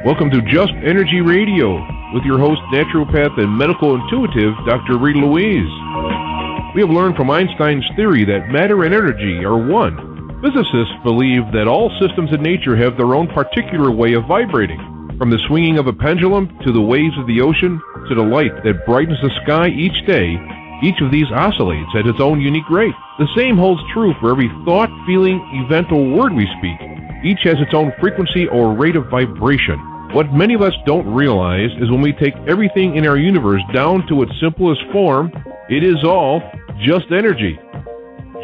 Welcome to Just Energy Radio with your host, naturopath and medical intuitive, Dr. Rita Louise. We have learned from Einstein's theory that matter and energy are one. Physicists believe that all systems in nature have their own particular way of vibrating, from the swinging of a pendulum to the waves of the ocean to the light that brightens the sky each day. Each of these oscillates at its own unique rate. The same holds true for every thought, feeling, event, or word we speak. Each has its own frequency or rate of vibration. What many of us don't realize is when we take everything in our universe down to its simplest form, it is all just energy.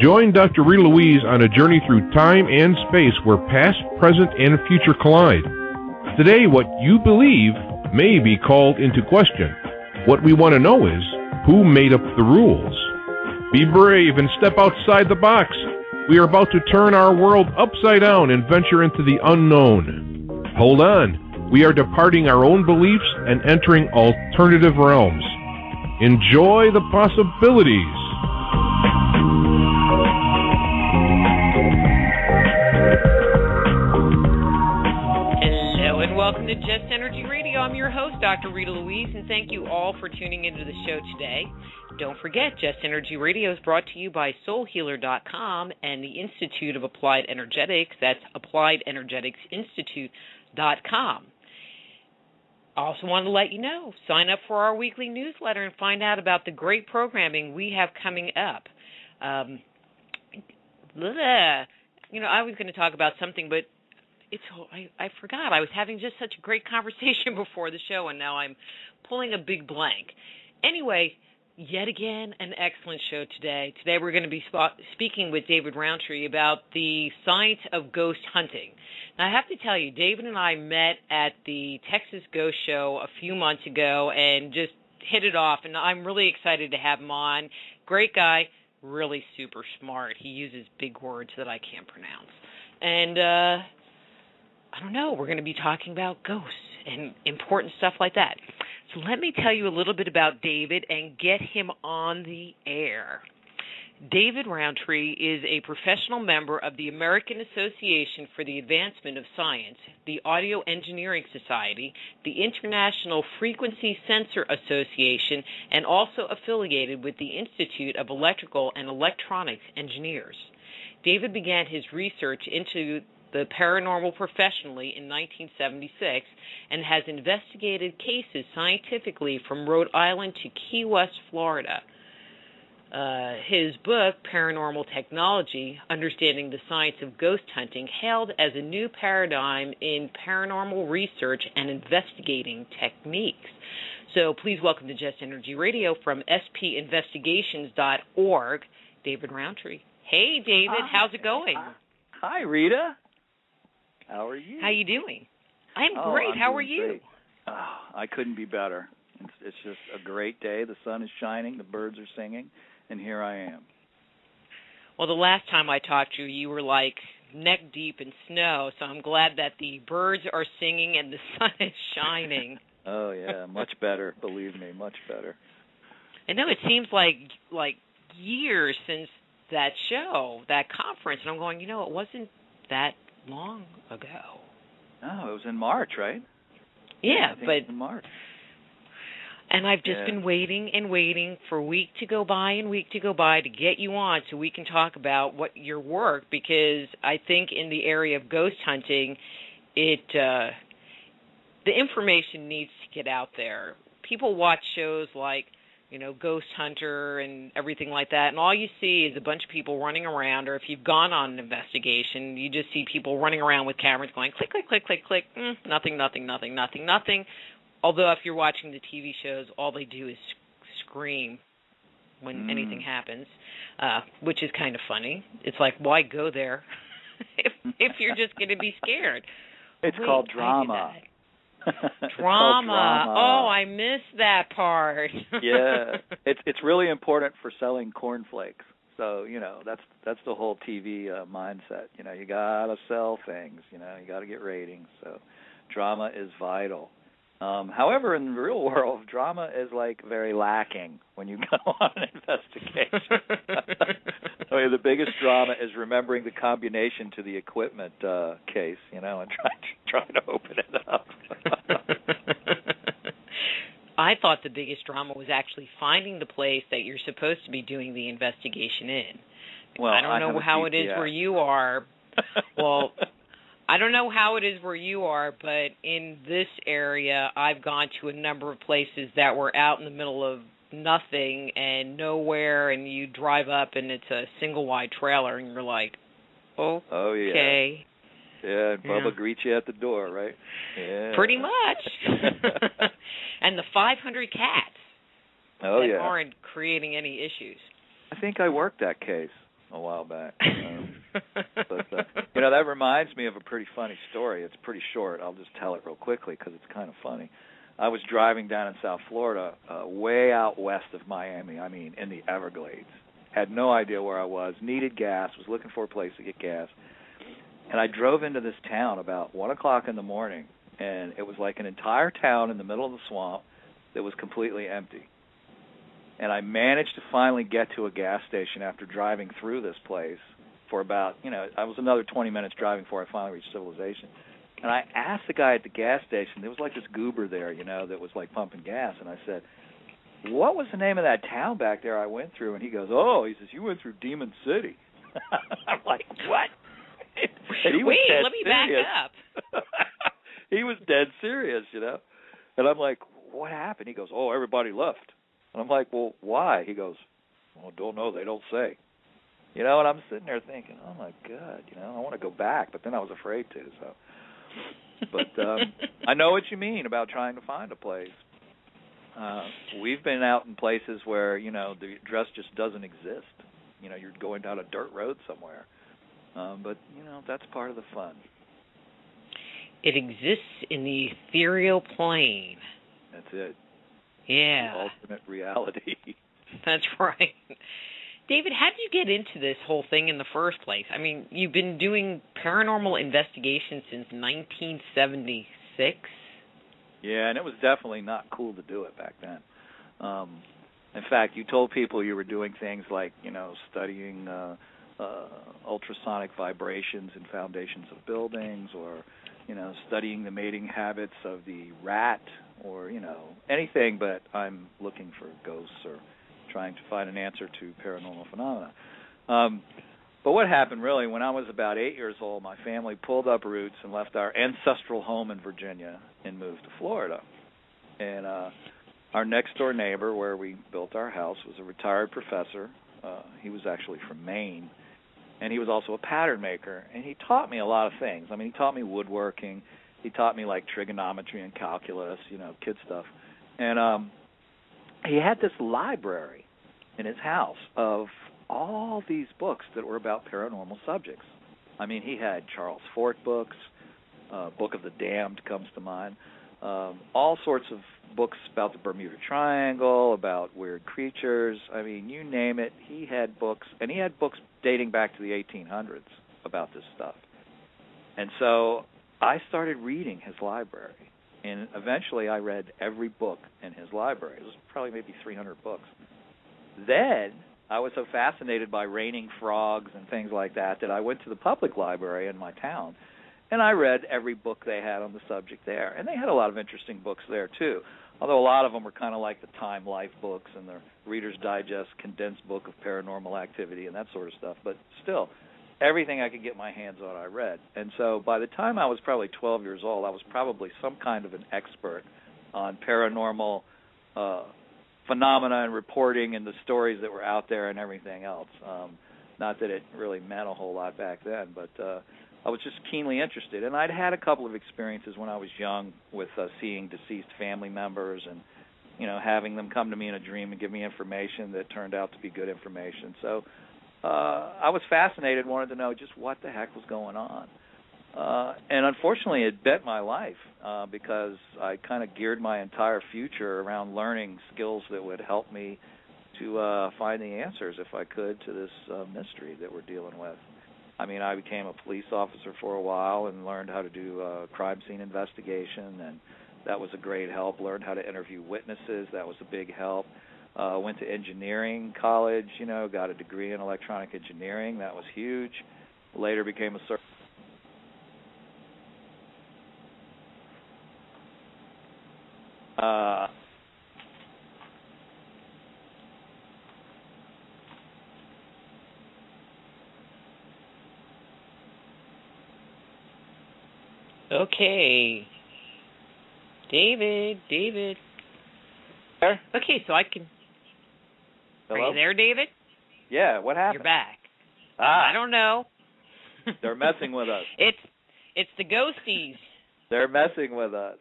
Join Dr. Rita Louise on a journey through time and space where past, present, and future collide. Today, what you believe may be called into question. What we want to know is, who made up the rules? Be brave and step outside the box. We are about to turn our world upside down and venture into the unknown. Hold on. We are departing our own beliefs and entering alternative realms. Enjoy the possibilities. Hello and welcome to Just Energy Radio. I'm your host, Dr. Rita Louise, and thank you all for tuning into the show today. Don't forget, Just Energy Radio is brought to you by SoulHealer.com and the Institute of Applied Energetics. That's AppliedEnergeticsInstitute.com. I also want to let you know, sign up for our weekly newsletter and find out about the great programming we have coming up. I was going to talk about something, but I forgot. I was having just such a great conversation before the show, and now I'm pulling a big blank. Anyway, yet again, an excellent show today. Today we're going to be speaking with David Rountree about the science of ghost hunting. Now, I have to tell you, David and I met at the Texas Ghost Show a few months ago and just hit it off, and I'm really excited to have him on. Great guy, really super smart. He uses big words that I can't pronounce. And, I don't know, we're going to be talking about ghosts and important stuff like that. So let me tell you a little bit about David and get him on the air. David Rountree is a professional member of the American Association for the Advancement of Science, the Audio Engineering Society, the International Frequency Sensor Association, and also affiliated with the Institute of Electrical and Electronics Engineers. David began his research into the paranormal professionally in 1976 and has investigated cases scientifically from Rhode Island to Key West, Florida. His book, Paranormal Technology, Understanding the Science of Ghost Hunting, hailed as a new paradigm in paranormal research and investigating techniques. So please welcome to Just Energy Radio from spinvestigations.org, David Rountree. Hey, David, how's it going? Hi, Rita. How are you? How you doing? I'm great. How are you? Great. Oh, I couldn't be better. It's just a great day. The sun is shining. The birds are singing. And here I am. Well, the last time I talked to you, you were like neck deep in snow, so I'm glad that the birds are singing and the sun is shining. Oh, yeah, much better, believe me, much better. I know it seems like years since that show, that conference, and I'm going, it wasn't that long ago. No, it was in March, right? Yeah, I think but it was in March. And I've just been waiting and waiting for week to go by and week to go by to get you on so we can talk about your work, because I think in the area of ghost hunting, the information needs to get out there. People watch shows like, Ghost Hunter and everything like that, and all you see is a bunch of people running around, or if you've gone on an investigation, you just see people running around with cameras going click, click, click, click, click, nothing, nothing, nothing, nothing, nothing. Although if you're watching the TV shows, all they do is scream when anything happens, which is kind of funny. It's like, why go there if you're just going to be scared? It's called drama. Drama. Oh, I missed that part. Yeah, it's really important for selling cornflakes. So that's the whole TV mindset. You gotta sell things. You gotta get ratings. So drama is vital. However, in the real world, drama is like very lacking when you go on an investigation. I mean, the biggest drama is remembering the combination to the equipment case, and trying to open it up. I thought the biggest drama was actually finding the place that you're supposed to be doing the investigation in. Well, I don't know how it is where you are. Well, I don't know how it is where you are, but in this area, I've gone to a number of places that were out in the middle of nothing and nowhere, and you drive up and it's a single wide trailer, and you're like, okay. Oh, yeah. Yeah, and Bubba greets you at the door, right? Yeah. Pretty much. And the 500 cats that aren't creating any issues. I think I worked that case a while back. But that reminds me of a pretty funny story. It's pretty short. I'll just tell it real quickly because it's kind of funny. I was driving down in South Florida, way out west of Miami, I mean, in the Everglades. Had no idea where I was, needed gas, was looking for a place to get gas. And I drove into this town about 1 o'clock in the morning, and it was like an entire town in the middle of the swamp that was completely empty. And I managed to finally get to a gas station after driving through this place for about, I was another 20 minutes driving before I finally reached civilization. And I asked the guy at the gas station, there was like this goober there, that was like pumping gas. And I said, what was the name of that town back there I went through? And he goes, he says, you went through Demon City. I'm like, what? And he was dead let me serious. back up. He was dead serious, And I'm like, what happened? He goes, everybody left. And I'm like, well, why? He goes, don't know. They don't say. And I'm sitting there thinking, oh, my God, I want to go back. But then I was afraid to. So, but I know what you mean about trying to find a place. We've been out in places where, the address just doesn't exist. You're going down a dirt road somewhere. But, that's part of the fun. It exists in the ethereal plane. That's it. Yeah. The ultimate reality. That's right. David, how did you get into this whole thing in the first place? I mean, you've been doing paranormal investigations since 1976. Yeah, and it was definitely not cool to do it back then. In fact, you told people you were doing things like, studying ultrasonic vibrations in foundations of buildings, or, studying the mating habits of the rat, or, anything but I'm looking for ghosts or trying to find an answer to paranormal phenomena. But what happened really, when I was about 8 years old, my family pulled up roots and left our ancestral home in Virginia and moved to Florida. And our next-door neighbor, where we built our house, was a retired professor. He was actually from Maine. And he was also a pattern maker, and he taught me a lot of things. I mean, he taught me woodworking. He taught me, like, trigonometry and calculus, kid stuff. And he had this library in his house of all these books that were about paranormal subjects. I mean, he had Charles Fort books, Book of the Damned comes to mind, all sorts of books about the Bermuda Triangle, about weird creatures. I mean, you name it, he had books. And he had books dating back to the 1800s about this stuff. And so I started reading his library. And eventually I read every book in his library. It was probably maybe 300 books. Then I was so fascinated by raining frogs and things like that I went to the public library in my town, and I read every book they had on the subject there. And they had a lot of interesting books there, too, although a lot of them were kind of like the Time Life books and the Reader's Digest condensed book of paranormal activity and that sort of stuff. But still, everything I could get my hands on, I read. And so by the time I was probably 12 years old, I was probably some kind of an expert on paranormal phenomena and reporting and the stories that were out there and everything else. Not that it really meant a whole lot back then, but I was just keenly interested. And I'd had a couple of experiences when I was young with seeing deceased family members and, having them come to me in a dream and give me information that turned out to be good information. So I was fascinated, wanted to know just what the heck was going on. And unfortunately, it bent my life because I kind of geared my entire future around learning skills that would help me to find the answers, if I could, to this mystery that we're dealing with. I mean, I became a police officer for a while and learned how to do crime scene investigation and That was a great help. Learned how to interview witnesses. That was a big help. Went to engineering college, got a degree in electronic engineering. That was huge. Later became a Okay. David. There? Okay, so I can... Hello? Are you there, David? Yeah, what happened? You're back. Ah. I don't know. They're messing with us. It's the ghosties. They're messing with us.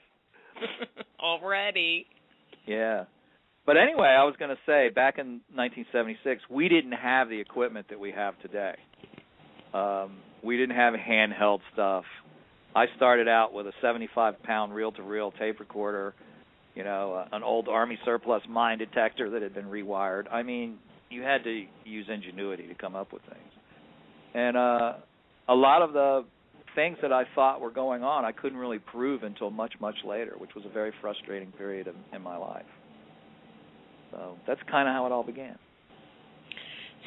Already. Yeah. But anyway, I was going to say, back in 1976, we didn't have the equipment that we have today. We didn't have handheld stuff. I started out with a 75-pound reel-to-reel tape recorder, an old Army surplus mine detector that had been rewired. I mean, you had to use ingenuity to come up with things. And a lot of the things that I thought were going on, I couldn't really prove until much, much later, which was a very frustrating period in my life. So that's kind of how it all began.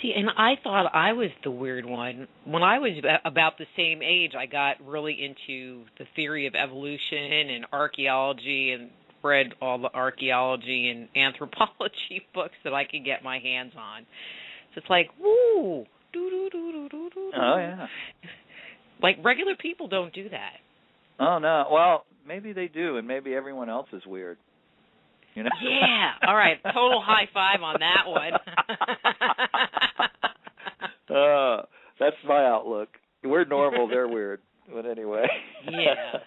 See, and I thought I was the weird one. When I was about the same age, I got really into the theory of evolution and archaeology and read all the archaeology and anthropology books that I could get my hands on. So it's like, woo, doo-doo-doo-doo-doo-doo. Oh, yeah. Like, regular people don't do that. Oh, no. Well, maybe they do, and maybe everyone else is weird. Yeah. All right. Total high five on that one. That's my outlook. We're normal. They're weird. But anyway. Yeah.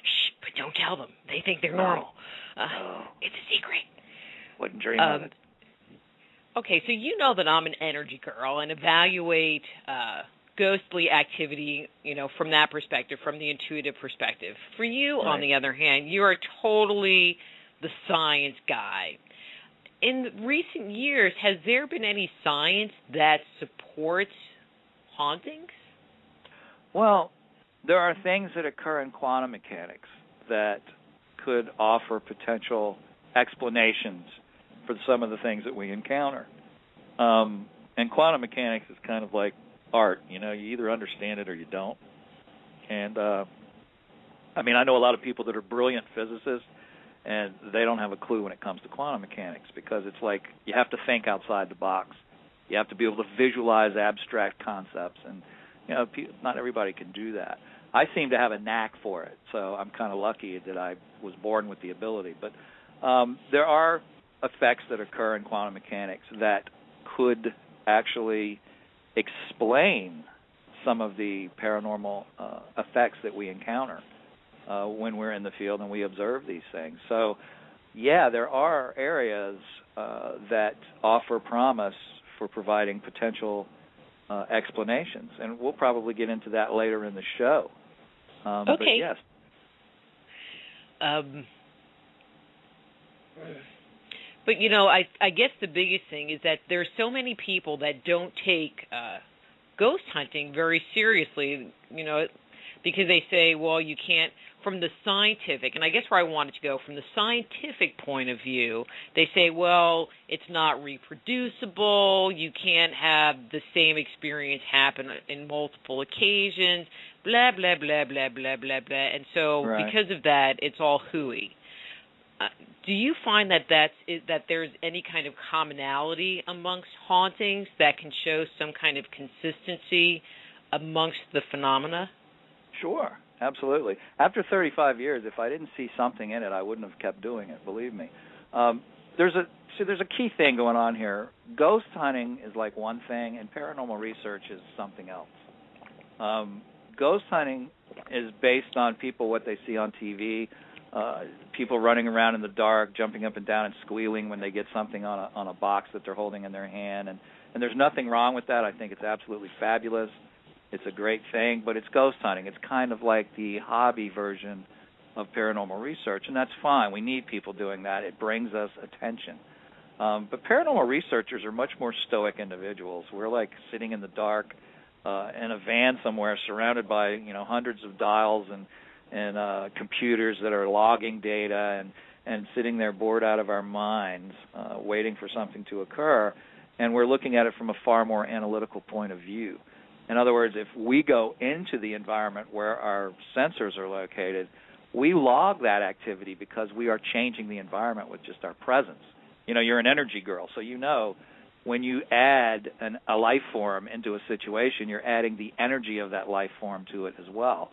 Shh, but don't tell them. They think they're normal. It's a secret. Wouldn't dream of it. Okay, so you know that I'm an energy girl and evaluate ghostly activity, from that perspective, from the intuitive perspective. For you, right, on the other hand, you are totally the science guy. In recent years, has there been any science that supports hauntings? Well, there are things that occur in quantum mechanics that could offer potential explanations for some of the things that we encounter. And quantum mechanics is kind of like art. You either understand it or you don't. And, I know a lot of people that are brilliant physicists, and they don't have a clue when it comes to quantum mechanics, because it's like you have to think outside the box. You have to be able to visualize abstract concepts, and not everybody can do that. I seem to have a knack for it, so I'm kind of lucky that I was born with the ability. But there are effects that occur in quantum mechanics that could actually explain some of the paranormal effects that we encounter when we're in the field and we observe these things. So, yeah, there are areas that offer promise for providing potential explanations, and we'll probably get into that later in the show. Okay. But yes. But, I guess the biggest thing is that there's so many people that don't take ghost hunting very seriously, because they say, well, you can't, from the scientific, and I guess where I wanted to go, from the scientific point of view, they say, well, it's not reproducible, you can't have the same experience happen in multiple occasions, blah, blah, blah, blah, blah, blah, blah, and so right, because of that, it's all hooey. Do you find that there's any kind of commonality amongst hauntings that can show some kind of consistency amongst the phenomena? Sure, absolutely. After 35 years, if I didn't see something in it, I wouldn't have kept doing it, believe me. There's a key thing going on here. Ghost hunting is like one thing, and paranormal research is something else. Ghost hunting is based on what they see on TV, people running around in the dark, jumping up and down and squealing when they get something on a box that they're holding in their hand. And there's nothing wrong with that. I think it's absolutely fabulous. It's a great thing, but it's ghost hunting. It's kind of like the hobby version of paranormal research, and that's fine. We need people doing that. It brings us attention. But paranormal researchers are much more stoic individuals. We're like sitting in the dark in a van somewhere surrounded by hundreds of dials, computers that are logging data and sitting there bored out of our minds, waiting for something to occur, and we're looking at it from a far more analytical point of view. In other words, if we go into the environment where our sensors are located, we log that activity because we are changing the environment with just our presence. You know, you're an energy girl, so you know when you add a life form into a situation, you're adding the energy of that life form to it as well.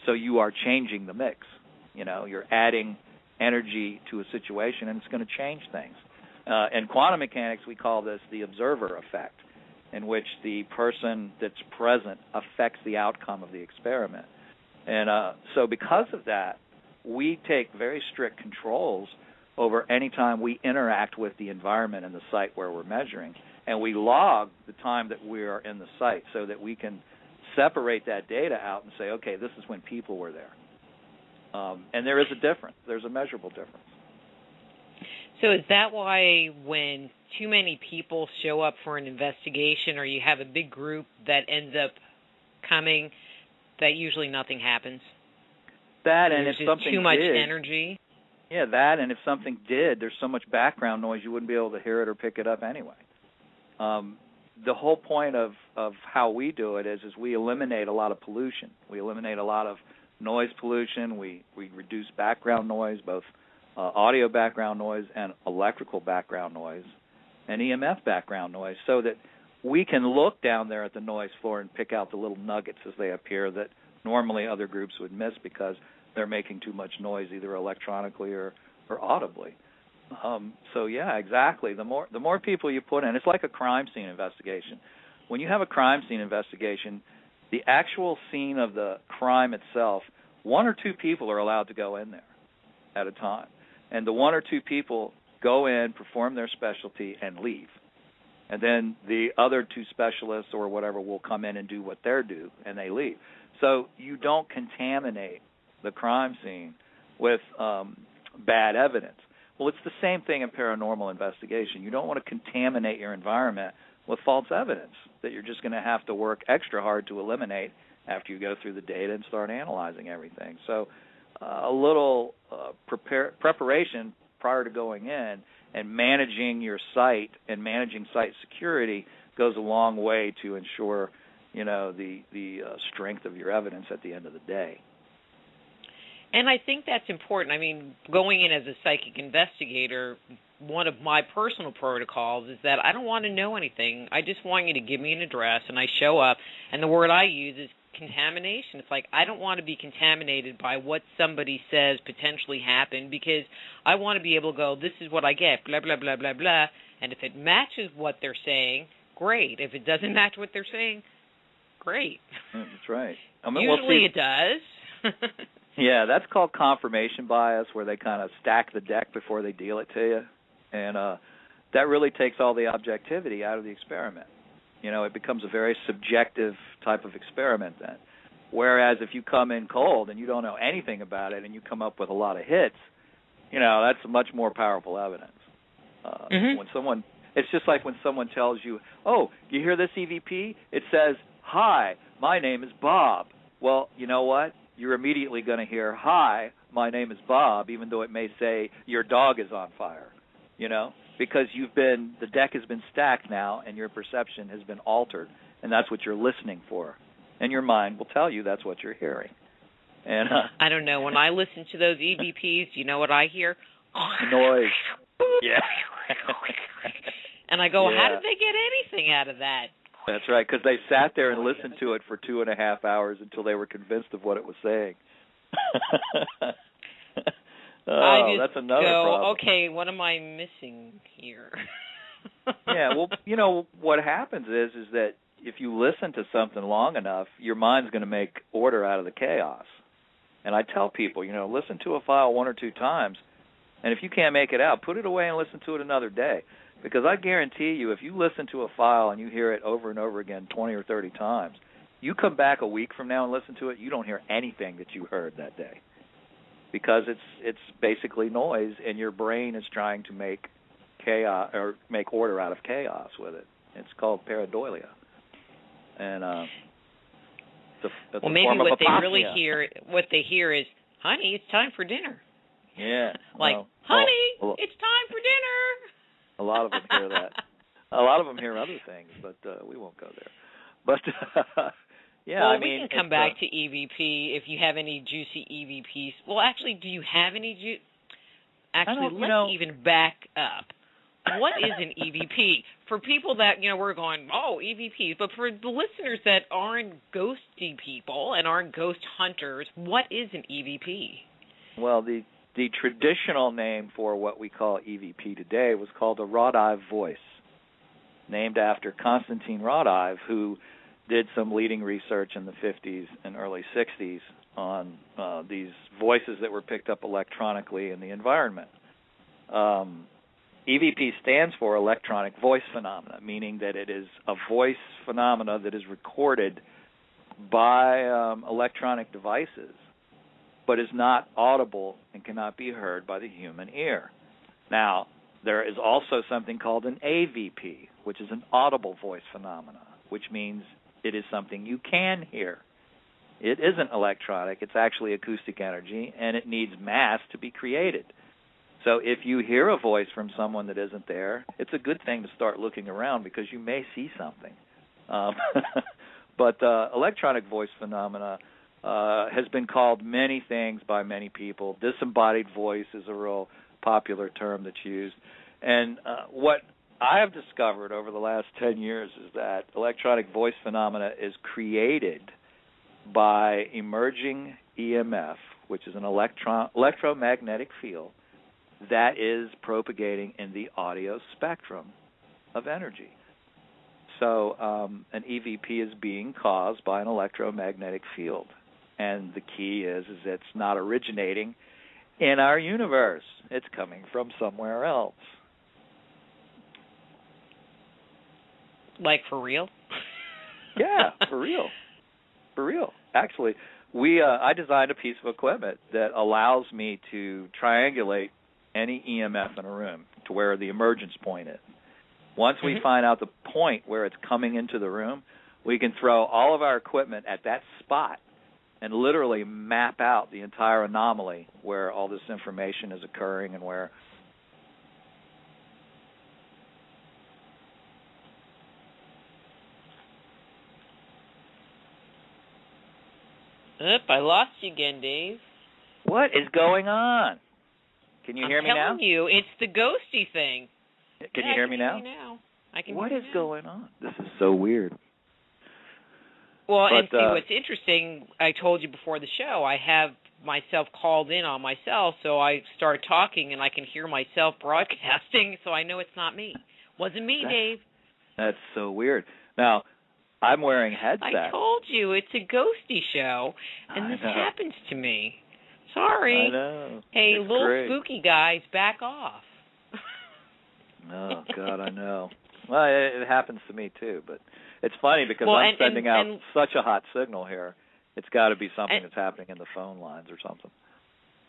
So you are changing the mix. You know, you're adding energy to a situation, and it's going to change things. In quantum mechanics, we call this the observer effect, in which the person that's present affects the outcome of the experiment. And so because of that, we take very strict controls over any time we interact with the environment and the site where we're measuring. And we log the time that we are in the site so that we can separate that data out and say, okay, this is when people were there. And there is a difference. There's a measurable difference. So is that why when too many people show up for an investigation or you have a big group that ends up coming, that usually nothing happens? That, and if something too much did, energy? Yeah, that, and if something did, there's so much background noise you wouldn't be able to hear it or pick it up anyway. The whole point of how we do it is we eliminate a lot of pollution. We eliminate a lot of noise pollution. We reduce background noise, both audio background noise and electrical background noise and EMF background noise, so that we can look down there at the noise floor and pick out the little nuggets as they appear that normally other groups would miss because they're making too much noise either electronically or audibly. So yeah, exactly. The more people you put in, it's like a crime scene investigation. When you have a crime scene investigation, the actual scene of the crime itself, 1 or 2 people are allowed to go in there at a time. And the 1 or 2 people go in, perform their specialty, and leave. And then the other 2 specialists or whatever will come in and do what they're due, and they leave. So you don't contaminate the crime scene with bad evidence. Well, it's the same thing in paranormal investigation. You don't want to contaminate your environment with false evidence that you're just going to have to work extra hard to eliminate after you go through the data and start analyzing everything. So a little preparation prior to going in and managing your site and managing site security goes a long way to ensure, you know, the strength of your evidence at the end of the day. And I think that's important. I mean, going in as a psychic investigator, one of my personal protocols is that I don't want to know anything. I just want you to give me an address, and I show up, and the word I use is contamination. It's like I don't want to be contaminated by what somebody says potentially happened, because I want to be able to go, this is what I get, blah, blah, blah, blah, blah, and if it matches what they're saying, great. If it doesn't match what they're saying, great. That's right. Usually it does. Yeah, that's called confirmation bias, where they kind of stack the deck before they deal it to you. And that really takes all the objectivity out of the experiment. You know, it becomes a very subjective type of experiment then. Whereas if you come in cold and you don't know anything about it and you come up with a lot of hits, you know, that's much more powerful evidence. When it's just like when someone tells you, oh, you hear this EVP? It says, hi, my name is Bob. Well, you know what? You're immediately going to hear, hi, my name is Bob, even though it may say your dog is on fire, you know, because the deck has been stacked now and your perception has been altered, and that's what you're listening for. And your mind will tell you that's what you're hearing. And I don't know. When I listen to those EVPs, you know what I hear? Noise. Yeah. And I go, how did they get anything out of that? That's right, because they sat there and listened to it for 2.5 hours until they were convinced of what it was saying. That's another problem. Okay, what am I missing here? Yeah, well, you know, what happens is that if you listen to something long enough, your mind's going to make order out of the chaos. And I tell people, you know, listen to a file 1 or 2 times, and if you can't make it out, put it away and listen to it another day. Because I guarantee you, if you listen to a file and you hear it over and over again 20 or 30 times, you come back a week from now and listen to it, you don't hear anything that you heard that day. Because it's basically noise, and your brain is trying to make chaos or make order out of chaos with it. It's called pareidolia. And maybe what they really hear is honey, it's time for dinner. Yeah. Like, honey, it's time for dinner. A lot of them hear that. A lot of them hear other things, but we won't go there. But, yeah, well, I mean. We can come back to EVP if you have any juicy EVPs. Well, actually, do you have any Actually, let's even back up. What is an EVP? For people that, we're going, EVPs, but for the listeners that aren't ghosty people and aren't ghost hunters, what is an EVP? Well, the traditional name for what we call EVP today was called a wrought-eye voice, named after Konstantin Wrought-Eye, who did some leading research in the 50s and early 60s on these voices that were picked up electronically in the environment. EVP stands for electronic voice phenomena, meaning that it is a voice phenomena that is recorded by electronic devices, but is not audible and cannot be heard by the human ear. Now, there is also something called an AVP, which is an audible voice phenomena, which means it is something you can hear. It isn't electronic, it's actually acoustic energy, and it needs mass to be created. So if you hear a voice from someone that isn't there, it's a good thing to start looking around because you may see something. But electronic voice phenomena has been called many things by many people. Disembodied voice is a real popular term that's used. And what I have discovered over the last 10 years is that electronic voice phenomena is created by emerging EMF, which is an electromagnetic field that is propagating in the audio spectrum of energy. So an EVP is being caused by an electromagnetic field. And the key is it's not originating in our universe. It's coming from somewhere else. Like for real? Yeah, for real. For real. Actually, I designed a piece of equipment that allows me to triangulate any EMF in a room to where the emergence point is. Once we find out the point where it's coming into the room, we can throw all of our equipment at that spot and literally map out the entire anomaly where all this information is occurring and where. I lost you again, Dave. What is going on? Can you hear me now? I'm telling you, it's the ghosty thing. Can you hear me now? I can What hear is you now. going on? This is so weird. Well, and see, what's interesting, I told you before the show, I have myself called in on myself, so I start talking and I can hear myself broadcasting, so I know it's not me. Wasn't me, Dave. That's so weird. Now, I'm wearing headset. I told you, it's a ghosty show, and this happens to me. Sorry. I know. Hey, it's little great. spooky guys, back off. Oh, God, I know. Well, it happens to me, too, but it's funny because I'm sending out such a hot signal here. It's got to be something that's happening in the phone lines or something.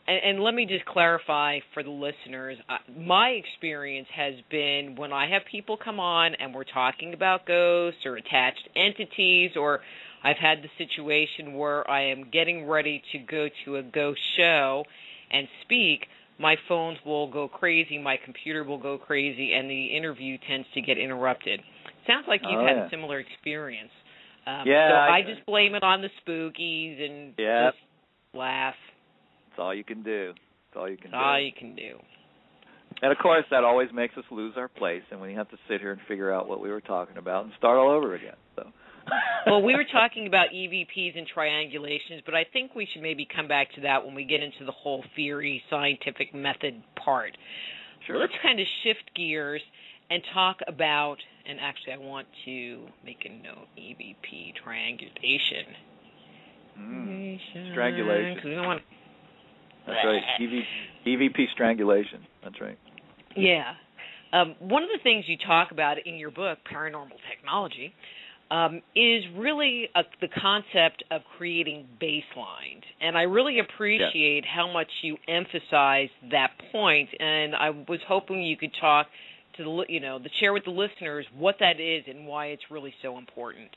And let me just clarify for the listeners, my experience has been when I have people come on and we're talking about ghosts or attached entities, or I've had the situation where I am getting ready to go to a ghost show and speak, my phones will go crazy, my computer will go crazy, and the interview tends to get interrupted. Sounds like you've had a similar experience. So I just blame it on the spookies and just laugh. That's all you can do. That's all you can do. All you can do. And, of course, that always makes us lose our place, and we have to sit here and figure out what we were talking about and start all over again. So. Well, we were talking about EVPs and triangulations, but I think we should maybe come back to that when we get into the whole theory, scientific method part. Sure. Let's kind of shift gears and talk about, and actually I want to make a note, EVP triangulation. Strangulation. Because we don't want to... That's right. EVP strangulation. That's right. Yeah. One of the things you talk about in your book, Paranormal Technology, is really the concept of creating baselines. And I really appreciate how much you emphasize that point. And I was hoping you could talk to share with the listeners what that is and why it's really so important.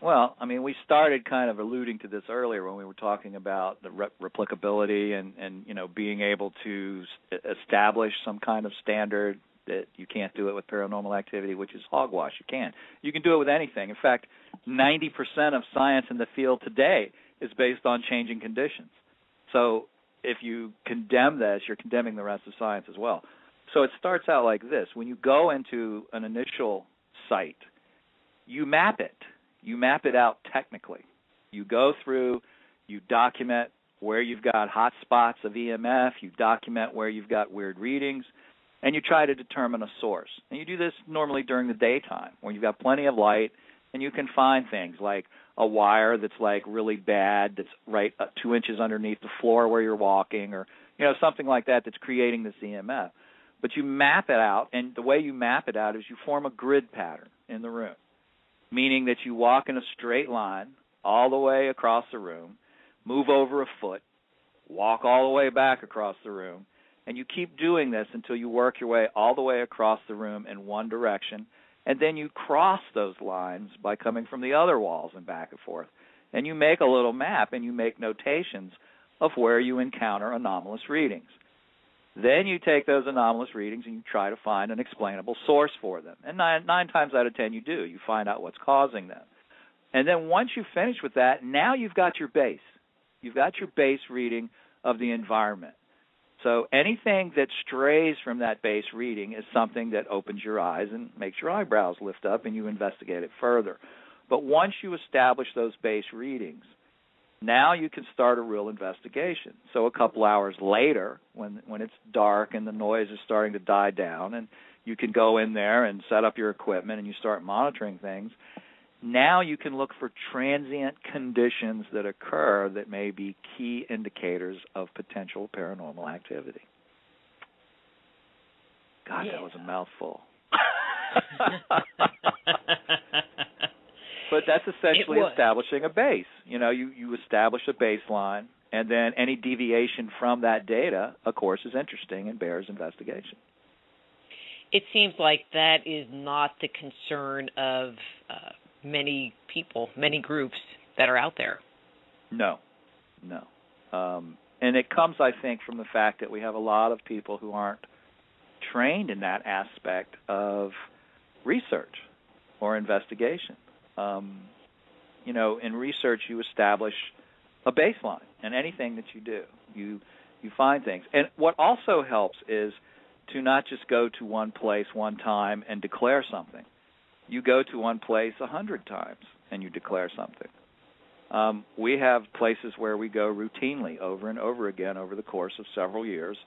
Well, I mean, we started kind of alluding to this earlier when we were talking about the replicability and being able to establish some kind of standard that you can't do it with paranormal activity, which is hogwash. You can. You can do it with anything. In fact, 90% of science in the field today is based on changing conditions. So if you condemn this, you're condemning the rest of science as well. So it starts out like this. When you go into an initial site, you map it. You map it out technically. You go through, you document where you've got hot spots of EMF, you document where you've got weird readings, and you try to determine a source. And you do this normally during the daytime when you've got plenty of light, and you can find things like a wire that's like really bad, that's right 2 inches underneath the floor where you're walking, or something like that that's creating this EMF. But you map it out, and the way you map it out is you form a grid pattern in the room, meaning that you walk in a straight line all the way across the room, move over a foot, walk all the way back across the room, and you keep doing this until you work your way all the way across the room in one direction, and then you cross those lines by coming from the other walls and back and forth. And you make a little map, and you make notations of where you encounter anomalous readings. Then you take those anomalous readings and you try to find an explainable source for them. And nine times out of 10 you do. You find out what's causing them. And then once you finish with that, now you've got your base. You've got your base reading of the environment. So anything that strays from that base reading is something that opens your eyes and makes your eyebrows lift up, and you investigate it further. But once you establish those base readings, now you can start a real investigation. So a couple hours later, when it's dark and the noise is starting to die down, and you can go in there and set up your equipment and you start monitoring things, now you can look for transient conditions that occur that may be key indicators of potential paranormal activity. God, yeah. That was a mouthful. But that's essentially establishing a base. You establish a baseline, and then any deviation from that data, of course, is interesting and bears investigation. It seems like that is not the concern of many people, many groups that are out there. No. And it comes, I think, from the fact that we have a lot of people who aren't trained in that aspect of research or investigation. In research, you establish a baseline, and anything that you do, you find things. And what also helps is to not just go to one place one time and declare something. You go to one place 100 times and you declare something. We have places where we go routinely over and over again over the course of several years,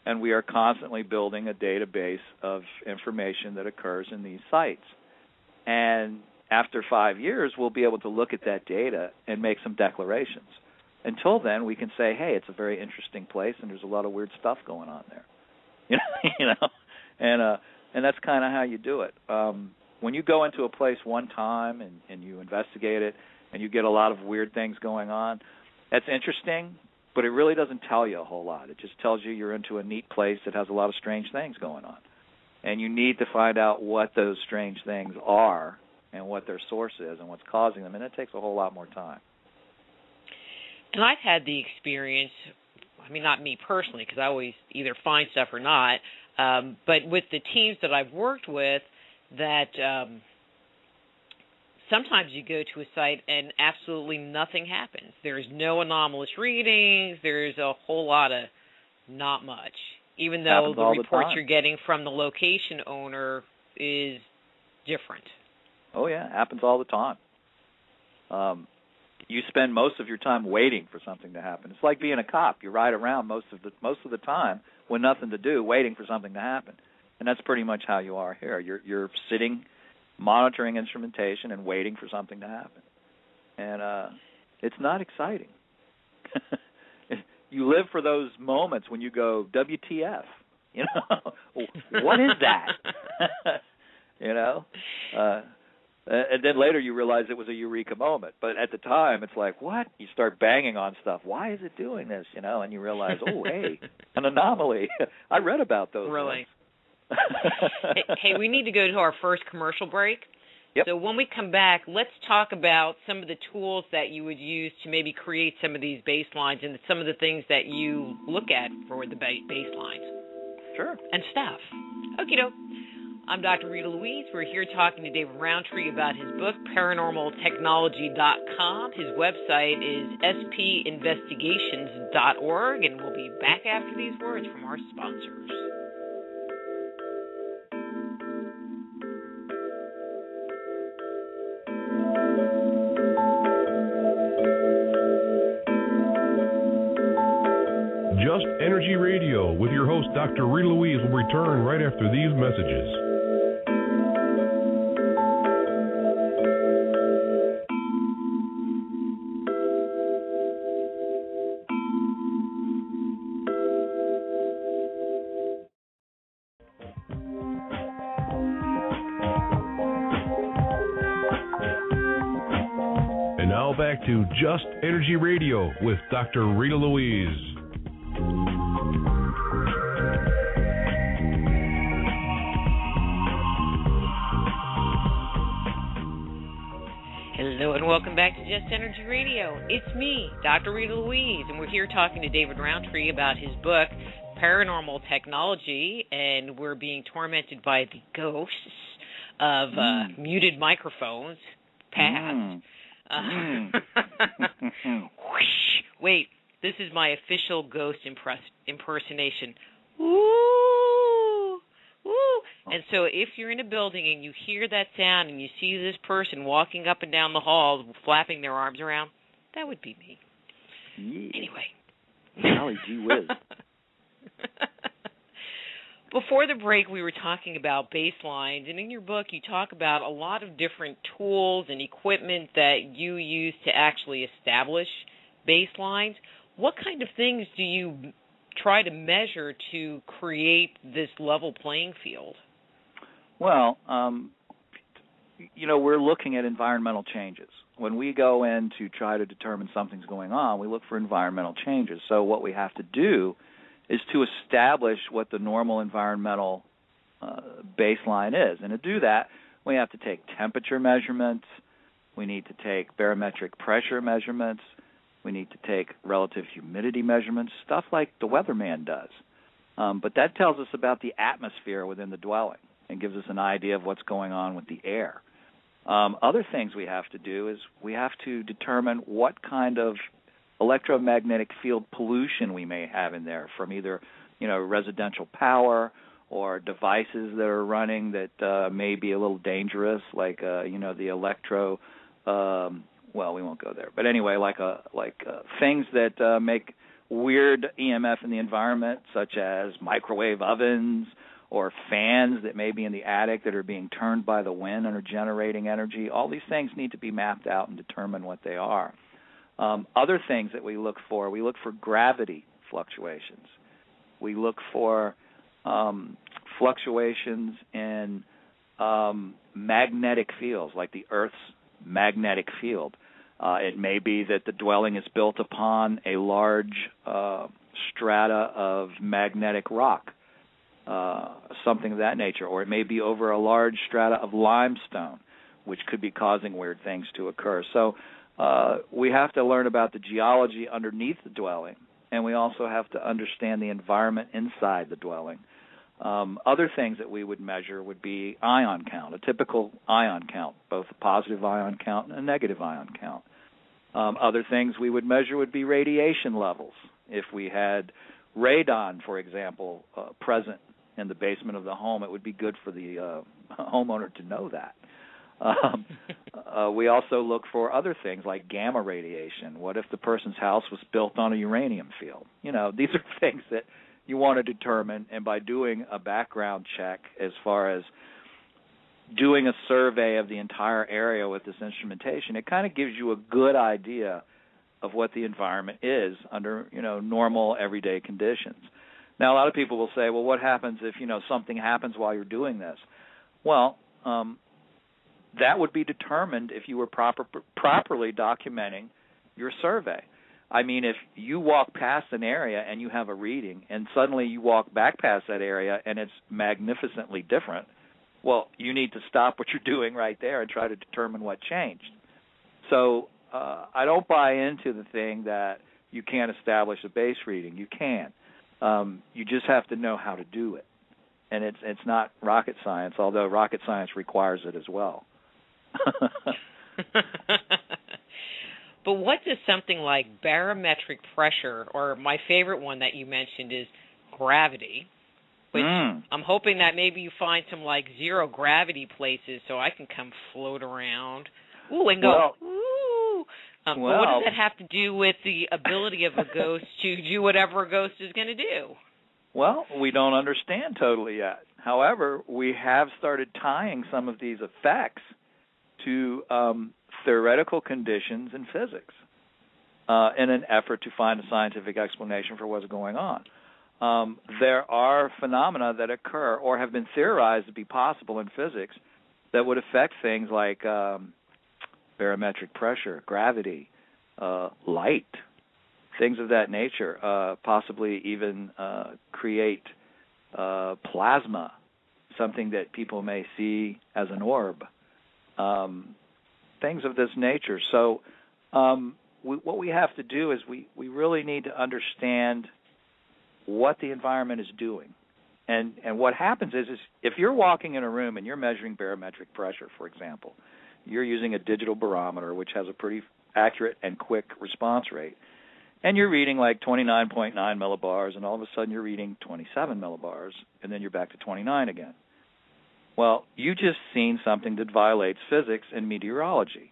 and we are constantly building a database of information that occurs in these sites. And after 5 years, we'll be able to look at that data and make some declarations. Until then, we can say, hey, it's a very interesting place, and there's a lot of weird stuff going on there. And that's kind of how you do it. When you go into a place one time and you investigate it and you get a lot of weird things going on, that's interesting, but it really doesn't tell you a whole lot. It just tells you you're into a neat place that has a lot of strange things going on. And you need to find out what those strange things are and what their source is and what's causing them, and it takes a whole lot more time. And I've had the experience, not me personally, because I always either find stuff or not, but with the teams that I've worked with, that sometimes you go to a site and absolutely nothing happens. There's no anomalous readings. There's a whole lot of not much, even though the reports you're getting from the location owner is different. Oh, yeah, happens all the time. You spend most of your time waiting for something to happen. It's like being a cop. You ride around most of the time with nothing to do, waiting for something to happen. And that's pretty much how you are here. You're sitting, monitoring instrumentation, and waiting for something to happen. And it's not exciting. You live for those moments when you go, WTF? What is that? And then later you realize it was a eureka moment. But at the time, it's like, what? You start banging on stuff. Why is it doing this? And you realize, oh, hey, an anomaly. I read about those. Really? Hey, we need to go to our first commercial break. Yep. So when we come back, let's talk about some of the tools that you would use to maybe create some of these baselines and some of the things that you look at for the baselines. Sure. And stuff. Okie doke. I'm Dr. Rita Louise. We're here talking to David Rountree about his book, ParanormalTechnology.com. His website is spinvestigations.org, and we'll be back after these words from our sponsors. Just Energy Radio with your host, Dr. Rita Louise, will return right after these messages. And now back to Just Energy Radio with Dr. Rita Louise. Hello and welcome back to Just Energy Radio. It's me, Dr. Rita Louise, and we're here talking to David Rountree about his book, Paranormal Technology, and we're being tormented by the ghosts of muted microphones past. Wait, this is my official ghost impersonation. Woo! Woo! And so if you're in a building and you hear that sound and you see this person walking up and down the hall flapping their arms around, that would be me. Yeah. Anyway. Golly gee whiz. Before the break, we were talking about baselines, and in your book you talk about a lot of different tools and equipment that you use to actually establish baselines. What kind of things do you try to measure to create this level playing field? Well, we're looking at environmental changes. When we go in to try to determine something's going on, we look for environmental changes. So what we have to do is to establish what the normal environmental baseline is. And to do that, we have to take temperature measurements. We need to take barometric pressure measurements. We need to take relative humidity measurements, stuff like the weatherman does. But that tells us about the atmosphere within the dwelling and gives us an idea of what's going on with the air. Other things we have to do is we have to determine what kind of electromagnetic field pollution we may have in there from either, residential power or devices that are running that may be a little dangerous, like, the electro. Well, we won't go there. But anyway, like things that make weird EMF in the environment, such as microwave ovens or fans that may be in the attic that are being turned by the wind and are generating energy. All these things need to be mapped out and determine what they are. Other things that we look for gravity fluctuations. We look for fluctuations in magnetic fields, like the Earth's magnetic field. It may be that the dwelling is built upon a large strata of magnetic rock, something of that nature, or it may be over a large strata of limestone, which could be causing weird things to occur. So we have to learn about the geology underneath the dwelling, and we also have to understand the environment inside the dwelling. Other things that we would measure would be ion count, a typical ion count, both a positive ion count and a negative ion count. Other things we would measure would be radiation levels. If we had radon, for example, present in the basement of the home, it would be good for the homeowner to know that. We also look for other things like gamma radiation. What if the person's house was built on a uranium field? These are things that you want to determine, and by doing a background check as far as doing a survey of the entire area with this instrumentation, it kind of gives you a good idea of what the environment is under, normal everyday conditions. Now, a lot of people will say, well, what happens if, something happens while you're doing this? Well, that would be determined if you were properly documenting your survey. I mean, if you walk past an area and you have a reading, and suddenly you walk back past that area and it's magnificently different, Well, you need to stop what you're doing right there and try to determine what changed. So I don't buy into the thing that you can't establish a base reading. You can. You just have to know how to do it. And it's not rocket science, although rocket science requires it as well. But what does something like barometric pressure, or my favorite one that you mentioned is gravity, which I'm hoping that maybe you find some like zero gravity places so I can come float around. Ooh, and go, ooh. But what does that have to do with the ability of a ghost to do whatever a ghost is going to do? Well, we don't understand totally yet. However, we have started tying some of these effects to theoretical conditions in physics in an effort to find a scientific explanation for what's going on. There are phenomena that occur or have been theorized to be possible in physics that would affect things like barometric pressure, gravity, light, things of that nature, possibly even create plasma, something that people may see as an orb, things of this nature. So what we have to do is we really need to understand what the environment is doing. And what happens is if you're walking in a room and you're measuring barometric pressure, for example, you're using a digital barometer, which has a pretty accurate and quick response rate, and you're reading like 29.9 millibars, and all of a sudden you're reading 27 millibars, and then you're back to 29 again. Well, you just seen something that violates physics and meteorology.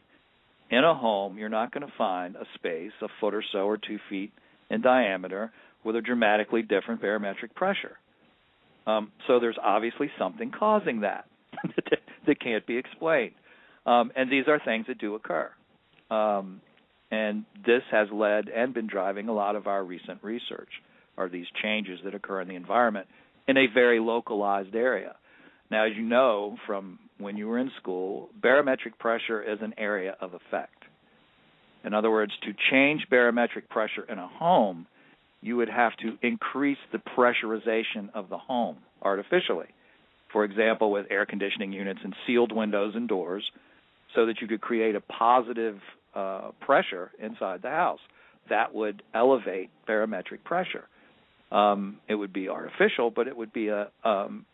In a home, you're not going to find a space a foot or so or 2 feet in diameter with a dramatically different barometric pressure. So there's obviously something causing that that can't be explained. And these are things that do occur. And this has led and been driving a lot of our recent research, are these changes that occur in the environment in a very localized area. Now, as you know from when you were in school, barometric pressure is an area of effect. In other words, to change barometric pressure in a home, you would have to increase the pressurization of the home artificially. For example, with air conditioning units and sealed windows and doors, so that you could create a positive pressure inside the house. That would elevate barometric pressure. It would be artificial, but it would be a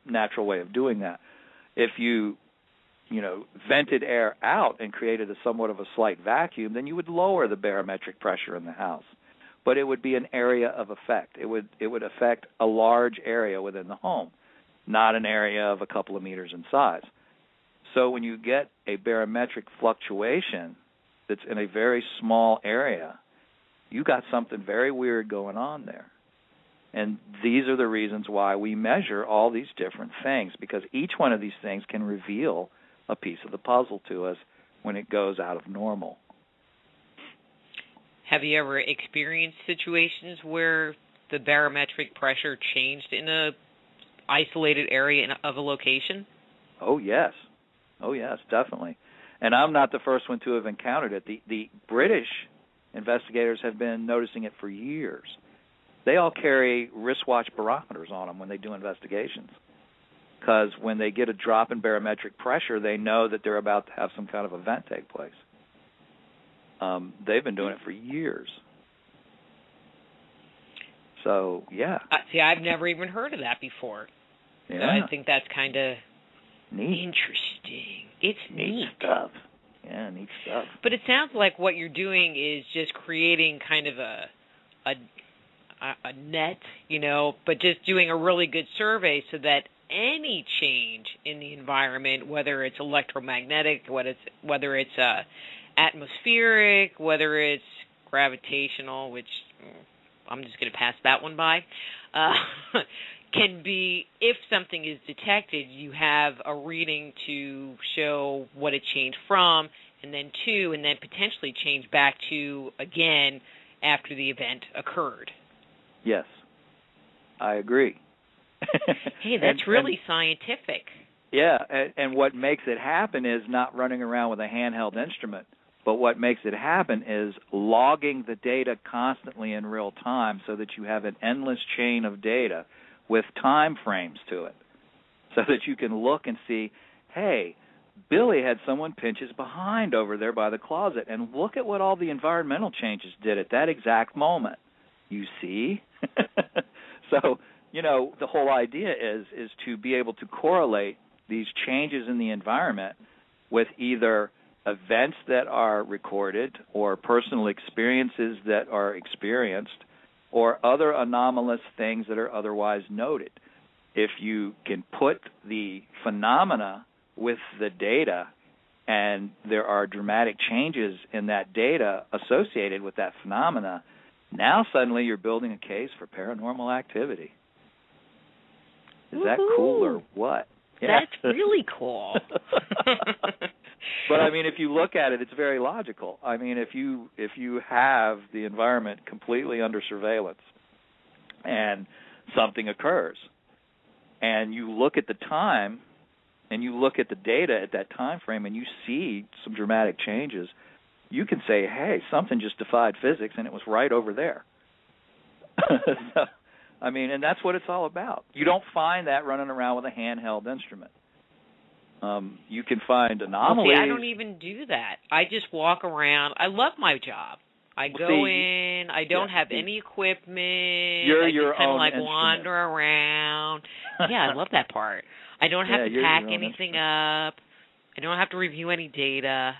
natural way of doing that. If you vented air out and created somewhat of a slight vacuum, then you would lower the barometric pressure in the house. But it would be an area of effect. It would affect a large area within the home, not an area of a couple of meters in size. So when you get a barometric fluctuation that's in a very small area, you got something very weird going on there. And these are the reasons why we measure all these different things, because each one of these things can reveal a piece of the puzzle to us when it goes out of normal. Have you ever experienced situations where the barometric pressure changed in a isolated area of a location? Oh, yes, definitely. And I'm not the first one to have encountered it. The British investigators have been noticing it for years. They all carry wristwatch barometers on them when they do investigations, because when they get a drop in barometric pressure, they know that they're about to have some kind of event take place. They've been doing it for years. So, yeah. See, I've never even heard of that before. Yeah. I think that's kind of neat. Interesting. It's neat stuff. Yeah, neat stuff. But it sounds like what you're doing is just creating kind of a net, but just doing a really good survey so that any change in the environment, whether it's electromagnetic, whether it's atmospheric, whether it's gravitational, which I'm just going to pass that one by, can be, if something is detected, you have a reading to show what it changed from, and then potentially change back to again after the event occurred. Yes, I agree. Hey, that's really scientific. Yeah, and what makes it happen is not running around with a handheld instrument, but what makes it happen is logging the data constantly in real time so that you have an endless chain of data with time frames to it, so that you can look and see, hey, Billy had someone pinch his behind over there by the closet, and look at what all the environmental changes did at that exact moment. You see? So, the whole idea is to be able to correlate these changes in the environment with either events that are recorded or personal experiences that are experienced or other anomalous things that are otherwise noted. If you can put the phenomena with the data and there are dramatic changes in that data associated with that phenomena, now suddenly you're building a case for paranormal activity. Is that cool or what? Yeah. That's really cool. But I mean, if you look at it, it's very logical. I mean, if you have the environment completely under surveillance and something occurs, and you look at the time and you look at the data at that time frame and you see some dramatic changes, you can say, hey, something just defied physics and it was right over there. So, I mean, and that's what it's all about. You don't find that running around with a handheld instrument. You can find anomalies. Well, see, I don't even do that. I just walk around. I love my job. I go in. I don't have any equipment. You're your kind of own like instrument. wander around. Yeah, I love that part. I don't have to pack anything up. I don't have to review any data.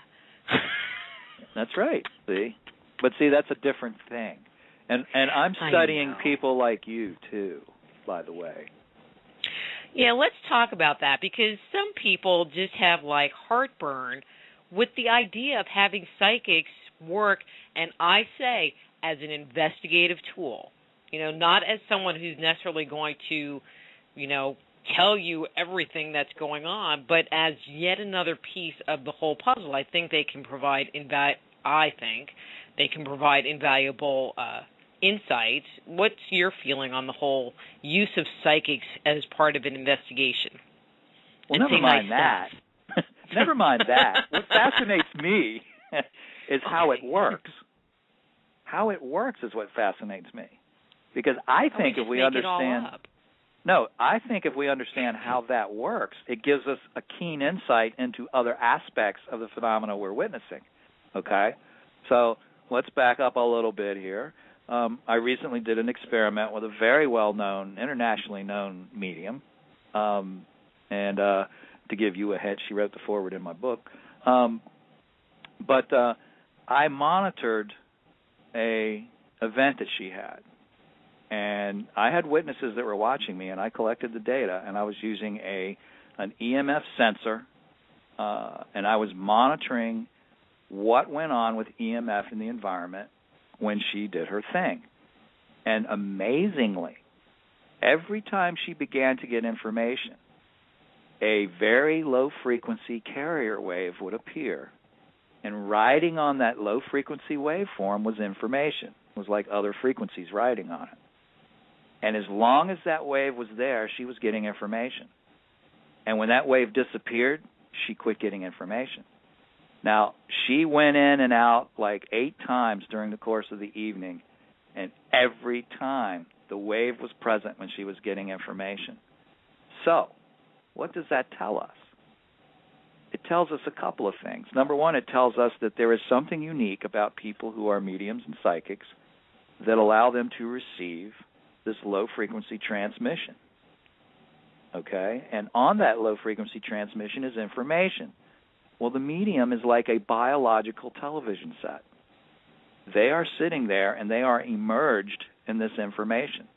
That's right. See, but see, that's a different thing. And I'm studying people like you too, by the way. Yeah, let's talk about that, because some people just have like heartburn with the idea of having psychics work, and I say as an investigative tool, not as someone who's necessarily going to, tell you everything that's going on, but as yet another piece of the whole puzzle. I think they can provide invaluable insight. What's your feeling on the whole use of psychics as part of an investigation? Well, never mind that. Never mind that. What fascinates me is how it works. How it works is what fascinates me. Because I think if we understand... No, I think if we understand how that works, it gives us a keen insight into other aspects of the phenomena we're witnessing. Okay? So let's back up a little bit here. I recently did an experiment with a very well-known, internationally known medium. And to give you a head, she wrote the foreword in my book. But I monitored a event that she had. And I had witnesses that were watching me, and I collected the data, and I was using an EMF sensor, and I was monitoring what went on with EMF in the environment when she did her thing. And amazingly, every time she began to get information, a very low-frequency carrier wave would appear, and riding on that low-frequency waveform was information. It was like other frequencies riding on it. And as long as that wave was there, she was getting information. And when that wave disappeared, she quit getting information. Now, she went in and out like 8 times during the course of the evening, and every time the wave was present when she was getting information. So, what does that tell us? It tells us a couple of things. Number one, it tells us that there is something unique about people who are mediums and psychics that allow them to receive this low-frequency transmission, okay? And on that low-frequency transmission is information. Well, the medium is like a biological television set. They are sitting there, and they are immersed in this information.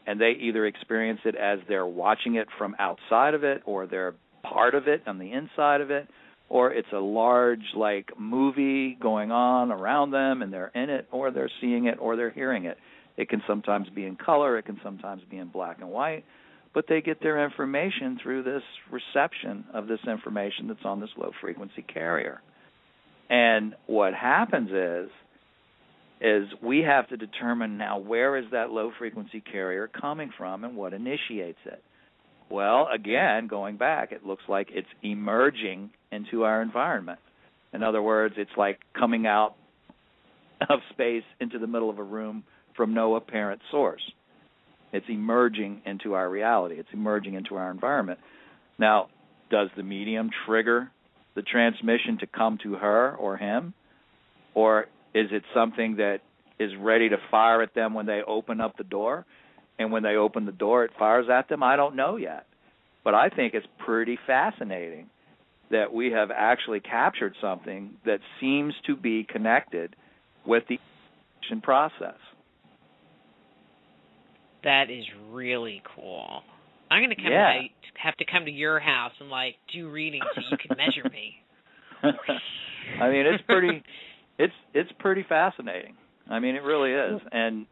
And they either experience it as they're watching it from outside of it, or they're part of it on the inside of it, or it's a large, like, movie going on around them, and they're in it, or they're seeing it, or they're hearing it. It can sometimes be in color. It can sometimes be in black and white. But they get their information through this reception of this information that's on this low-frequency carrier. And what happens is we have to determine now where is that low-frequency carrier coming from and what initiates it. Well, again, going back, it looks like it's emerging into our environment. In other words, it's like coming out of space into the middle of a room from no apparent source. It's emerging into our reality. It's emerging into our environment. Now, does the medium trigger the transmission to come to her or him? Or is it something that is ready to fire at them when they open up the door? And when they open the door, it fires at them? I don't know yet. But I think it's pretty fascinating that we have actually captured something that seems to be connected with the process. That is really cool. I'm going to have to come to your house and do readings so you can measure me. I mean, it's pretty fascinating. I mean, it really is. And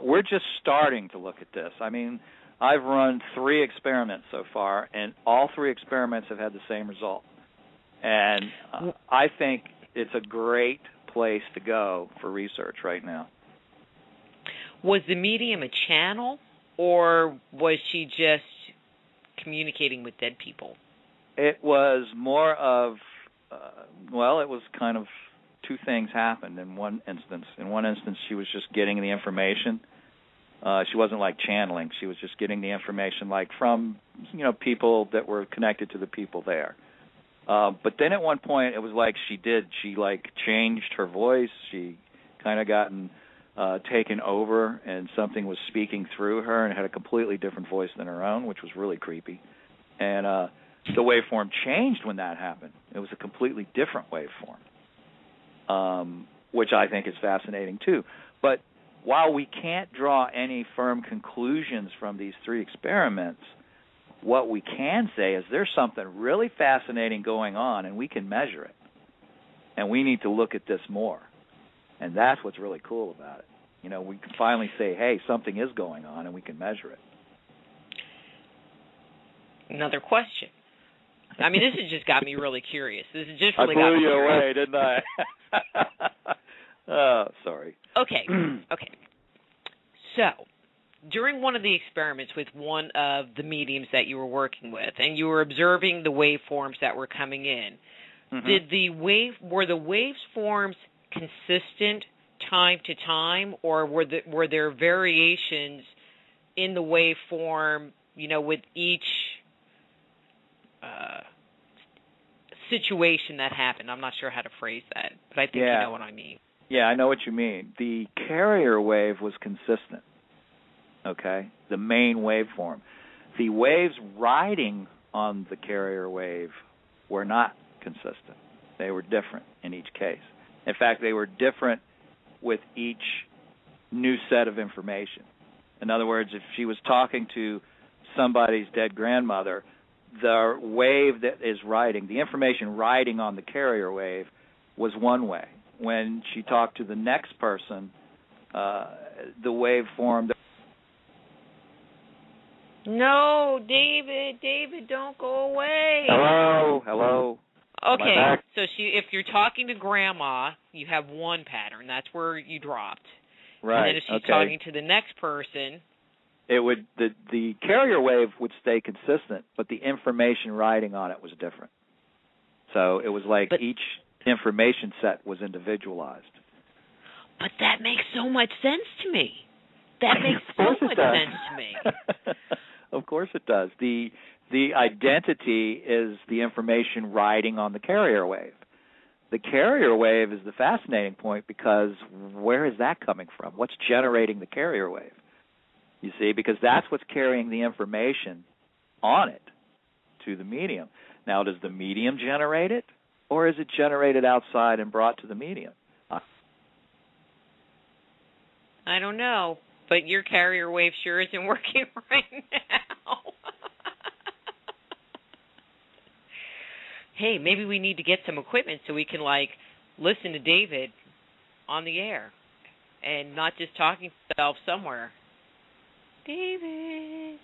we're just starting to look at this. I mean, I've run 3 experiments so far, and all 3 experiments have had the same result. And I think it's a great place to go for research right now. Was the medium a channel, or was she just communicating with dead people? It was more of, it was kind of 2 things happened in one instance. In one instance, she was just getting the information. She wasn't channeling. She was just getting the information from, people that were connected to the people there. But then at one point, it was she changed her voice. She kind of gotten taken over, and something was speaking through her and had a completely different voice than her own, which was really creepy. And the waveform changed when that happened. It was a completely different waveform, which I think is fascinating too. But while we can't draw any firm conclusions from these 3 experiments, what we can say is there's something really fascinating going on, and we can measure it. And we need to look at this more. And that's what's really cool about it. We can finally say, hey, something is going on, and we can measure it. Another question. I mean, this has just got me really curious. This has just really got me curious. I blew you away, didn't I? Oh, sorry. Okay. So, during one of the experiments with one of the mediums that you were working with, and you were observing the waveforms that were coming in, were the waveforms consistent time to time, or were there variations in the waveform, with each situation that happened? I'm not sure how to phrase that, but I think you know what I mean. Yeah, I know what you mean. The carrier wave was consistent, okay? The main waveform. The waves riding on the carrier wave were not consistent. They were different in each case. In fact, they were different with each new set of information. In other words, if she was talking to somebody's dead grandmother, the wave that is riding, the information riding on the carrier wave was one way. When she talked to the next person, the waveform... No, David, don't go away. Hello. Okay, so if you're talking to Grandma, you have one pattern. That's where you dropped. Right. And then if she's talking to the next person, it would the carrier wave would stay consistent, but the information riding on it was different. So it was each information set was individualized. But that makes so much sense to me. That makes so much sense to me. Of course it does. The identity is the information riding on the carrier wave. The carrier wave is the fascinating point because where is that coming from? What's generating the carrier wave? You see, because that's what's carrying the information on it to the medium. Now, does the medium generate it, or is it generated outside and brought to the medium? I don't know, but your carrier wave sure isn't working right now. Hey, maybe we need to get some equipment so we can, listen to David on the air and not just talking to himself somewhere. David.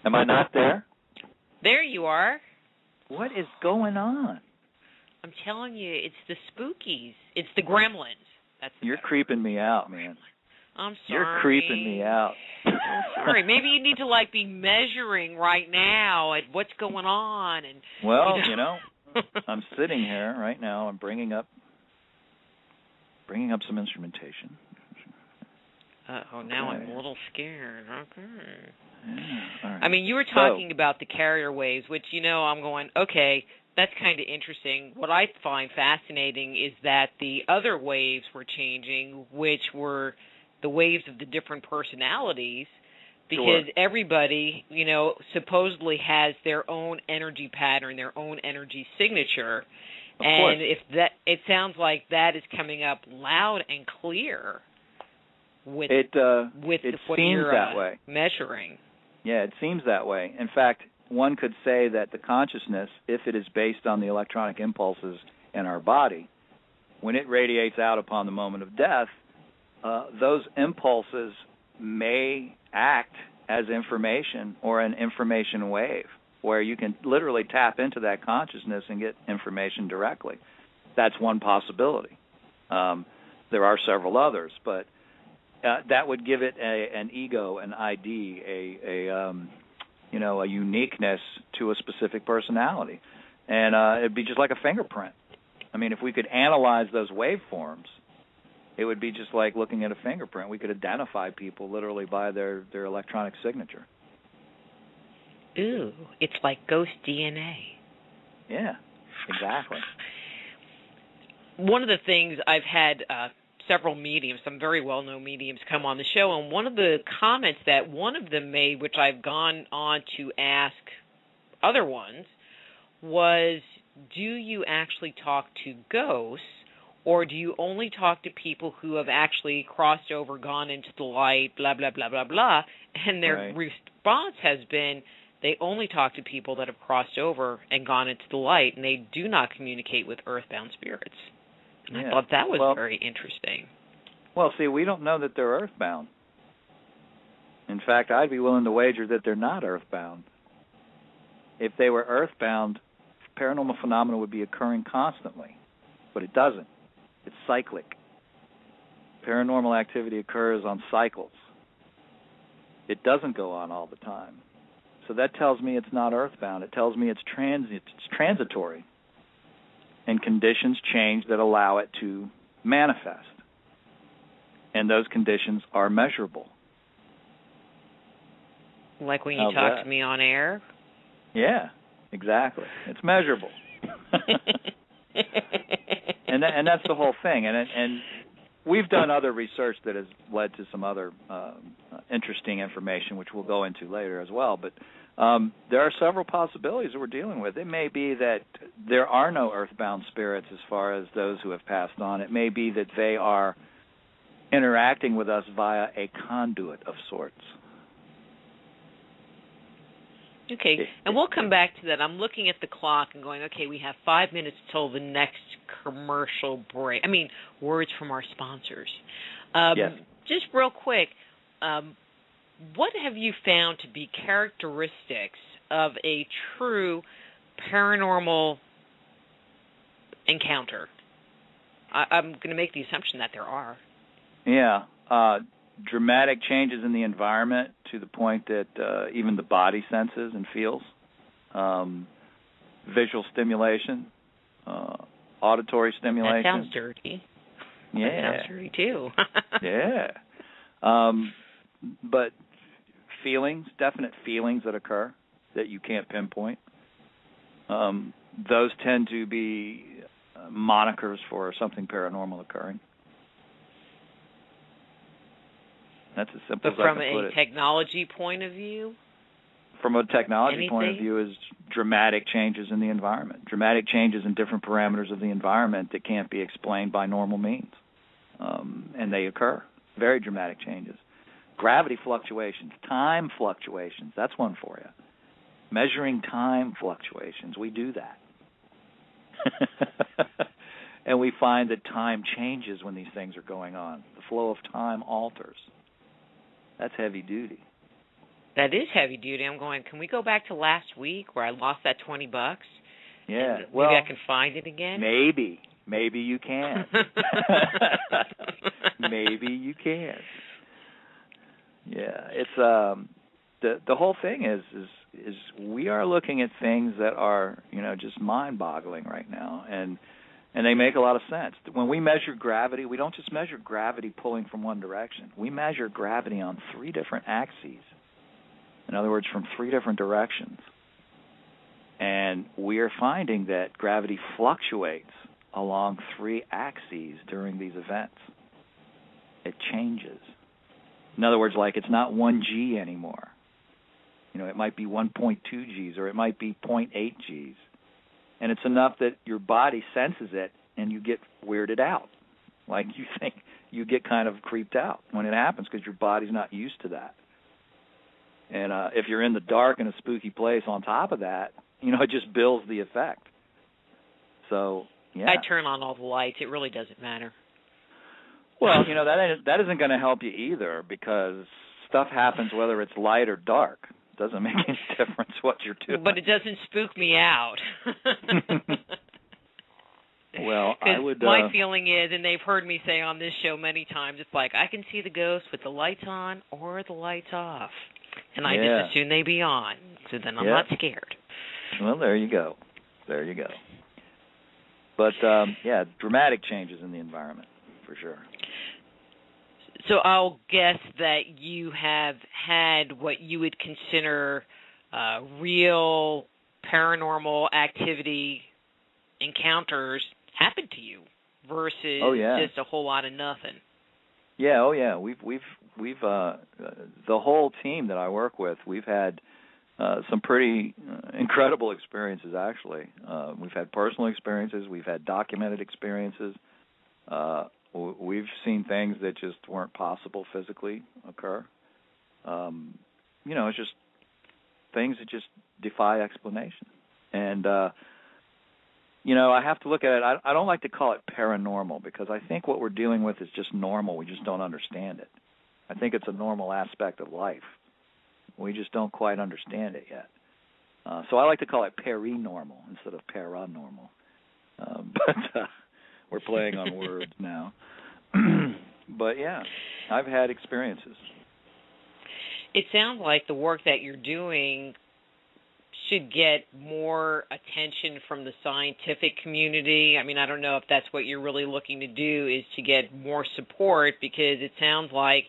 Am I not there? There you are. What is going on? I'm telling you, it's the spookies. It's the gremlins. You're creeping me out, man. I'm sorry. You're creeping me out. I'm sorry. Maybe you need to be measuring right now at what's going on. And well, I'm sitting here right now. I'm bringing up some instrumentation. Uh-oh, now I'm a little scared. Okay. Yeah. All right. I mean, you were talking about the carrier waves, which, I'm going, okay, that's kind of interesting. What I find fascinating is that the other waves were changing, which were the waves of the different personalities, because everybody, supposedly has their own energy pattern, their own energy signature. Of course. And it sounds like that is coming up loud and clear with what you're that way. measuring. Yeah, it seems that way. In fact, one could say that the consciousness, if it is based on the electronic impulses in our body, when it radiates out upon the moment of death, those impulses may act as information or an information wave, where you can literally tap into that consciousness and get information directly. That's one possibility. There are several others, but that would give it an ego, an ID, a uniqueness to a specific personality, and it'd be just like a fingerprint. I mean, if we could analyze those waveforms, it would be just like looking at a fingerprint. We could identify people literally by their electronic signature. Ooh, it's like ghost DNA. Yeah, exactly. One of the things I've had several mediums, some very well-known mediums, come on the show, and one of the comments that one of them made, which I've gone on to ask other ones, was, do you actually talk to ghosts, or do you only talk to people who have actually crossed over, gone into the light, blah, blah, blah, blah, blah? And their response has been, they only talk to people that have crossed over and gone into the light, and they do not communicate with earthbound spirits. And I thought that was very interesting. Well, see, we don't know that they're earthbound. In fact, I'd be willing to wager that they're not earthbound. If they were earthbound, paranormal phenomena would be occurring constantly, but it doesn't. It's cyclic. Paranormal activity occurs on cycles. It doesn't go on all the time. So that tells me it's not earthbound. It tells me it's transitory. And conditions change that allow it to manifest. And those conditions are measurable. Like when you talk to me on air? Yeah, exactly. It's measurable. And that's the whole thing. And we've done other research that has led to some other interesting information, which we'll go into later as well. But there are several possibilities that we're dealing with. It may be that there are no earthbound spirits as far as those who have passed on. It may be that they are interacting with us via a conduit of sorts. Okay, and we'll come back to that. I'm looking at the clock and going, okay, we have 5 minutes till the next commercial break. I mean, words from our sponsors. Yes. Just real quick, what have you found to be characteristics of a true paranormal encounter? I'm going to make the assumption that there are. Yeah. Dramatic changes in the environment to the point that even the body senses and feels. Visual stimulation, auditory stimulation. That sounds dirty. Yeah. That sounds dirty, too. Yeah. But feelings, definite feelings that occur that you can't pinpoint, those tend to be monikers for something paranormal occurring. That's as simple as I can put it. From a technology point of view? From a technology point of view, is dramatic changes in the environment, dramatic changes in different parameters of the environment that can't be explained by normal means. And they occur, very dramatic changes. Gravity fluctuations, time fluctuations, that's one for you. Measuring time fluctuations, we do that. And we find that time changes when these things are going on. The flow of time alters. That's heavy duty. That is heavy duty. I'm going, can we go back to last week where I lost that $20? Yeah. Maybe I can find it again? Maybe. Maybe you can. Maybe you can. Yeah. It's the whole thing is we are looking at things that are, just mind-boggling right now. And And they make a lot of sense. When we measure gravity, we don't just measure gravity pulling from one direction. We measure gravity on 3 different axes. In other words, from 3 different directions. And we are finding that gravity fluctuates along 3 axes during these events. It changes. In other words, like it's not 1 G anymore. You know, it might be 1.2 Gs or it might be 0.8 Gs. And it's enough that your body senses it and you get weirded out. Like you think you get kind of creeped out when it happens because your body's not used to that. And if you're in the dark in a spooky place on top of that, you know, it just builds the effect. So, yeah. I turn on all the lights. It really doesn't matter. Well, you know, that isn't going to help you either because stuff happens whether it's light or dark. It doesn't make any difference what you're doing. But it doesn't spook me out. Well, I would... my feeling is, and they've heard me say on this show many times, it's like I can see the ghost with the lights on or the lights off. And I just assume they be on, so then I'm not scared. Well, there you go. There you go. But, dramatic changes in the environment, for sure. So I'll guess that you have had what you would consider real paranormal activity encounters happen to you versus just a whole lot of nothing. Yeah, we've the whole team that I work with, we've had some pretty incredible experiences, actually. We've had personal experiences. We've had documented experiences. We've seen things that just weren't possible physically occur. You know, it's just things that just defy explanation. And, you know, I have to look at it. I don't like to call it paranormal because I think what we're dealing with is just normal. We just don't understand it. I think it's a normal aspect of life. We just don't quite understand it yet. So I like to call it perinormal instead of paranormal. But we're playing on words now. But, yeah, I've had experiences. It sounds like the work that you're doing should get more attention from the scientific community. I mean, I don't know if that's what you're really looking to do, is to get more support, because it sounds like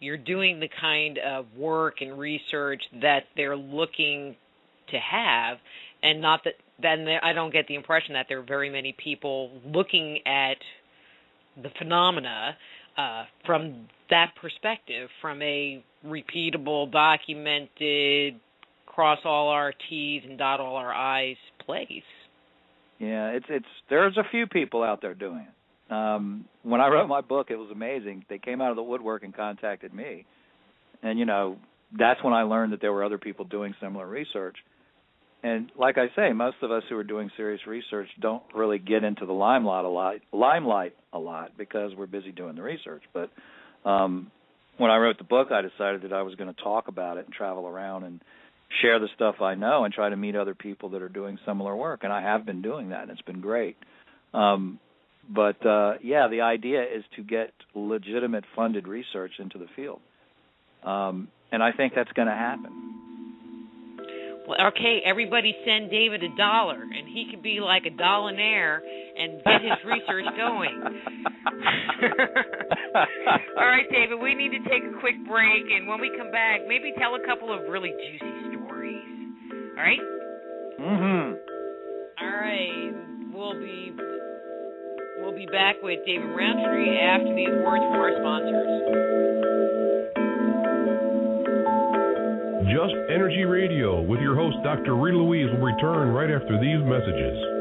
you're doing the kind of work and research that they're looking to have, and not that then I don't get the impression that there are very many people looking at the phenomena from that perspective, from a repeatable, documented, cross all our T's and dot all our I's place. Yeah, there's a few people out there doing it. When I wrote my book, it was amazing. They came out of the woodwork and contacted me. And, you know, that's when I learned that there were other people doing similar research. And like I say, most of us who are doing serious research don't really get into the limelight a lot because we're busy doing the research. But when I wrote the book, I decided that I was going to talk about it and travel around and share the stuff I know and try to meet other people that are doing similar work. And I have been doing that, and it's been great. But the idea is to get legitimate funded research into the field. And I think that's going to happen. Well, okay, everybody send David $1, and he could be like a dollionaire and get his research going. All right, David, we need to take a quick break, and when we come back, maybe tell a couple of really juicy stories. All right? Mm-hmm. All right, we'll be back with David Rountree after these words from our sponsors. Just Energy Radio with your host, Dr. Rita Louise, will return right after these messages.